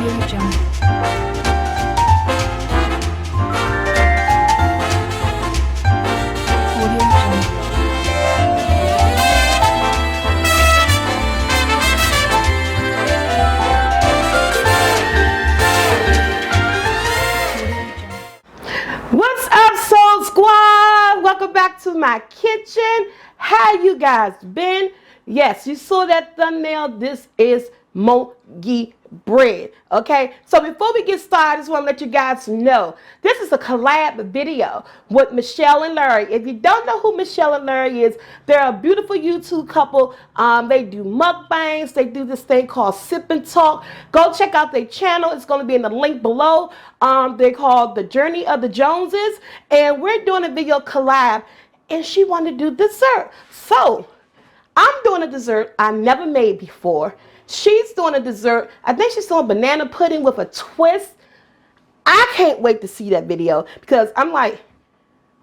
What's up, Soul Squad? Welcome back to my kitchen. How you guys been? Yes, you saw that thumbnail. This is monkey bread. Okay, so before we get started, I just want to let you guys know this is a collab video with Michelle and Larry. If you don't know who Michelle and Larry is, they're a beautiful YouTube couple. They do mukbangs. They do this thing called Sip and Talk. Go check out their channel. It's going to be in the link below. They're called The Journey of the Joneses, and we're doing a video collab, and she wanted to do dessert. So I'm doing a dessert I never made before. She's doing a dessert. I think she's doing banana pudding with a twist. I can't wait to see that video because I'm like,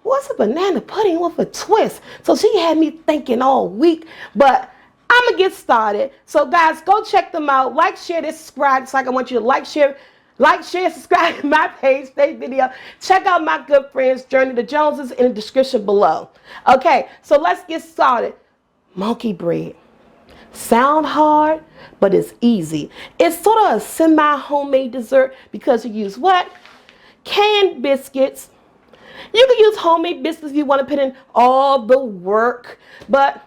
what's a banana pudding with a twist? So she had me thinking all week, but I'm going to get started. So guys, go check them out. Like, share, subscribe. It's like I want you to like, share, subscribe to my page, stay video. Check out my good friends, Journey the Joneses, in the description below. Okay, so let's get started. Monkey bread. Sound hard, but it's easy. It's sort of a semi-homemade dessert because you use what? Canned biscuits. You can use homemade biscuits if you want to put in all the work, but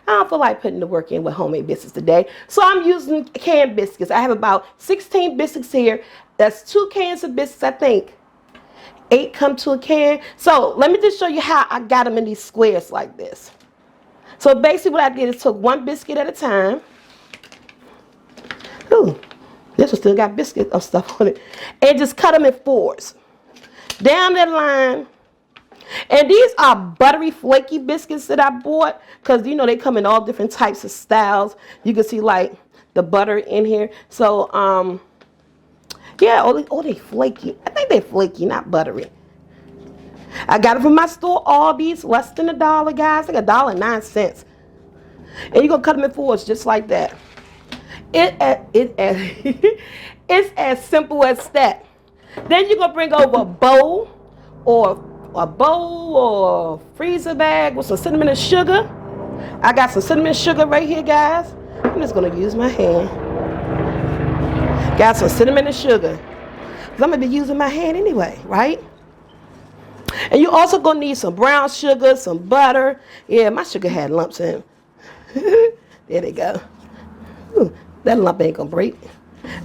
I don't feel like putting the work in with homemade biscuits today. So I'm using canned biscuits. I have about 16 biscuits here. That's 2 cans of biscuits, I think. 8 come to a can. So let me just show you how I got them in these squares like this. So basically what I did is took 1 biscuit at a time. Ooh, this one still got biscuit or stuff on it. And just cut them in 4s. Down that line. And these are buttery, flaky biscuits that I bought. Because, you know, they come in all different types of styles. You can see, like, the butter in here. So, yeah, oh, they flaky. I think they're flaky, not buttery. I got it from my store, Aldi's, less than $1, guys, like $1.09. And you're going to cut them in 4s just like that. It's as simple as that. Then you're going to bring over a bowl or freezer bag with some cinnamon and sugar. I got some cinnamon and sugar right here, guys. I'm just going to use my hand. Got some cinnamon and sugar. Because I'm going to be using my hand anyway, right? And you're also going to need some brown sugar, some butter. Yeah, my sugar had lumps in it. There they go. Ooh, that lump ain't going to break.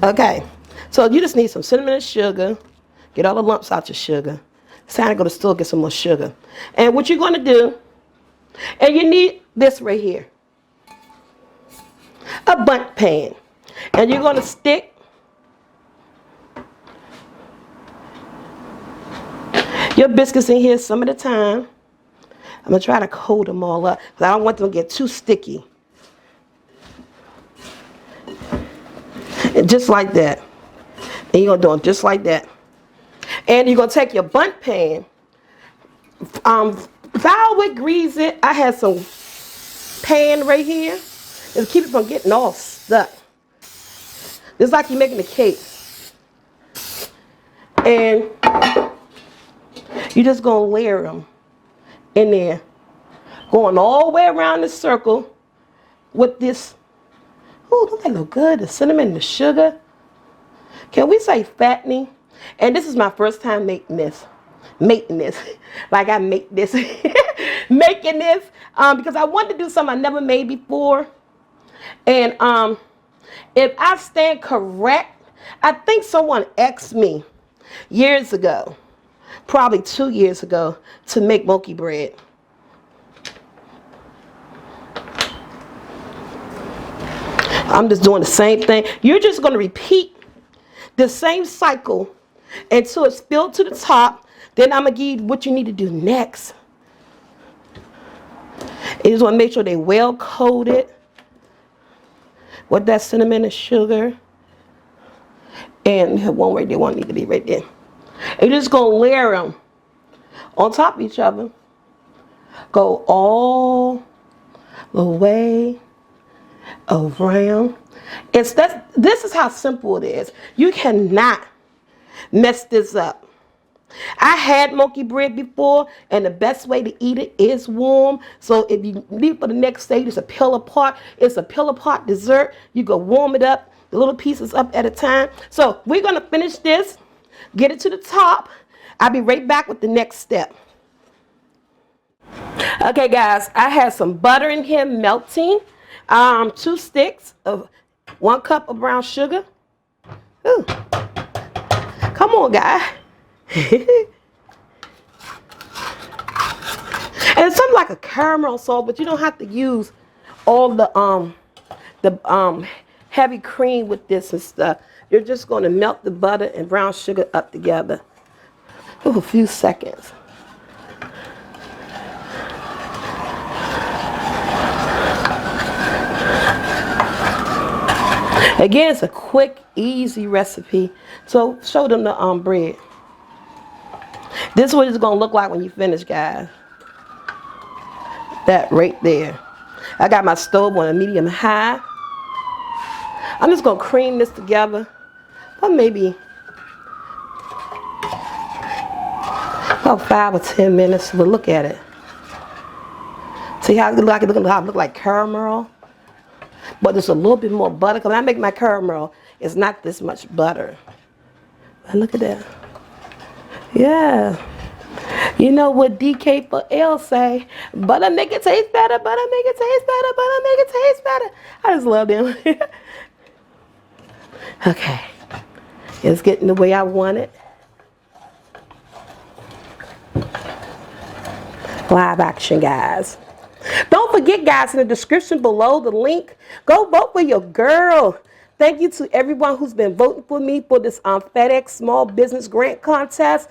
Okay. So you just need some cinnamon and sugar. Get all the lumps out your sugar. It's time to go to the store get some more sugar. And what you're going to do, and you need this right here. A bundt pan. And you're going to stick your biscuits in here some of the time. I'm going to try to coat them all up because I don't want them to get too sticky. And just like that. And you're going to do them just like that. And you're going to take your bundt pan. Foul with grease it. I had some pan right here. It'll keep it from getting all stuck. It's like you're making a cake. And you're just going to layer them in there. Going all the way around the circle with this. Ooh, don't that look good? The cinnamon and the sugar. Can we say fattening? And this is my first time making this. Like I make this. Making this. Because I wanted to do something I never made before. And if I stand correct, I think someone asked me years ago, probably 2 years ago, to make monkey bread. I'm just doing the same thing. You're just going to repeat the same cycle until it's filled to the top. Then I'm going to give you what you need to do next. You just want to make sure they're well coated with that cinnamon and sugar. And one right there, one need to be right there. And you're just going to layer them on top of each other. Go all the way around. This is how simple it is. You cannot mess this up. I had monkey bread before, and the best way to eat it is warm. So if you leave for the next day, it's a peel apart. It's a peel apart dessert. You go warm it up, the little pieces up at a time. So we're gonna finish this, get it to the top. I'll be right back with the next step. Okay, guys, I have some butter in here melting. 2 sticks of 1 cup of brown sugar. Ooh. Come on, guys. And it's something like a caramel sauce, but you don't have to use all the heavy cream with this and stuff. You're just going to melt the butter and brown sugar up together. Ooh, a few seconds. Again, it's a quick, easy recipe. So show them the bread. This is what it's gonna look like when you finish, guys. That right there. I got my stove on a medium high. I'm just gonna cream this together for maybe about 5 or 10 minutes. But look at it. See how it look like caramel? But there's a little bit more butter. Because when I make my caramel, it's not this much butter. But look at that. Yeah. You know what DK for L say? Butter make it taste better. Butter make it taste better. Butter make it taste better. I just love them. Okay. It's getting the way I want it. Live action, guys. Don't forget, guys, in the description below, the link, go vote for your girl. Thank you to everyone who's been voting for me for this FedEx Small Business Grant Contest.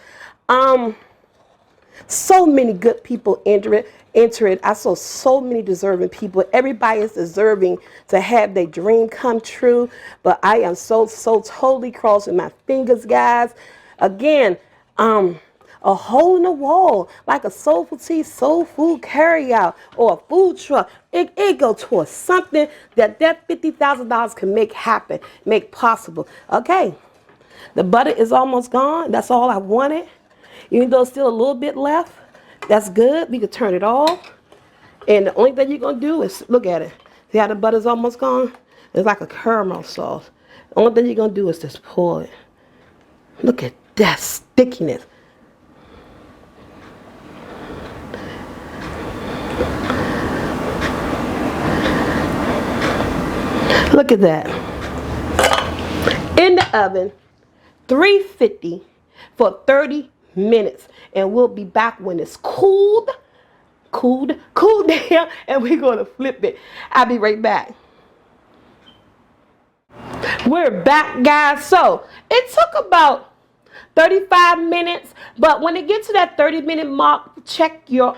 So many good people enter it. I saw so many deserving people. Everybody is deserving to have their dream come true. But I am so totally crossing my fingers, guys. Again, a hole in the wall, like a SoulfulT soul food carryout or a food truck. It go towards something that $50,000 can make happen, make possible. Okay, the butter is almost gone. That's all I wanted. Even though it's still a little bit left, that's good. We can turn it off. And the only thing you're gonna do is look at it. See how the butter's almost gone? It's like a caramel sauce. The only thing you're gonna do is just pour it. Look at that stickiness. Look at that. In the oven, 350 for 30 minutes. And we'll be back when it's cooled down, and we're going to flip it. I'll be right back. We're back, guys. So it took about 35 minutes, but when it gets to that 30-minute mark, check your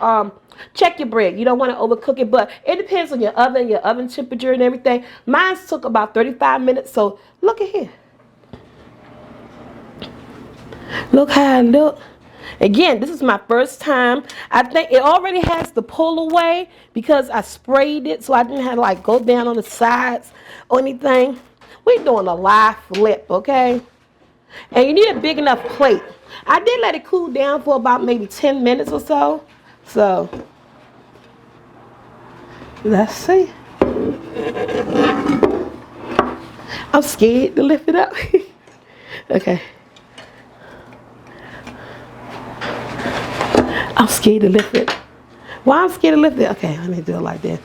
bread. You don't want to overcook it, but it depends on your oven temperature and everything. Mine took about 35 minutes, so look at here. Look how it look. Again, this is my first time. I think it already has the pull away because I sprayed it, so I didn't have to like go down on the sides or anything. We're doing a live flip, okay? And you need a big enough plate. I did let it cool down for about maybe 10 minutes or so. So, let's see. I'm scared to lift it up. Okay. I'm scared to lift it. Why I'm scared to lift it? Okay, let me do it like that.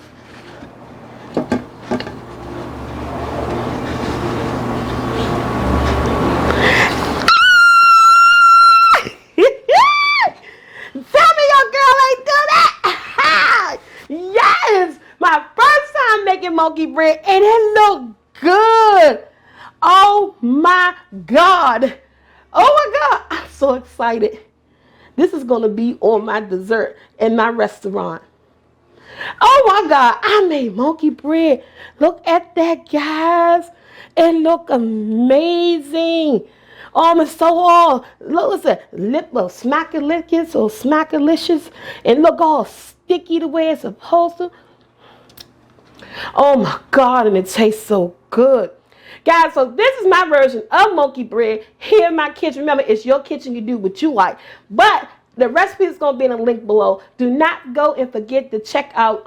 Tell me your girl ain't do that. Yes, my first time making monkey bread, and it looked good. Oh my God. Oh my God. I'm so excited. This is going to be on my dessert in my restaurant. Oh my God, I made monkey bread. Look at that, guys. It look amazing. Oh, it's so all, look, what's that? Smackalicious or smackalicious. And look all sticky the way it's supposed to. Oh my God, and it tastes so good. Guys, so this is my version of monkey bread here in my kitchen. Remember, it's your kitchen. You do what you like. But the recipe is going to be in the link below. Do not go and forget to check out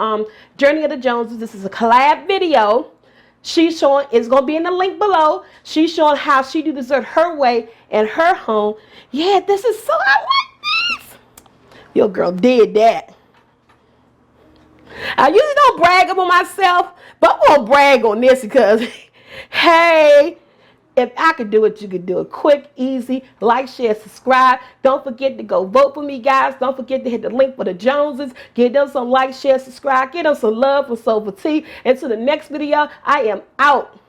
Journey of the Joneses. This is a collab video. She's showing, it's going to be in the link below. She's showing how she do dessert her way in her home. Yeah, this is so, I like this. Your girl did that. I usually don't brag about myself, but I'm going to brag on this because, hey, if I could do it, you could do it. Quick, easy. Like, share, subscribe. Don't forget to go vote for me, guys. Don't forget to hit the link for the Joneses. Give them some like, share, subscribe. Give them some love for SoulfulT. Until the next video, I am out.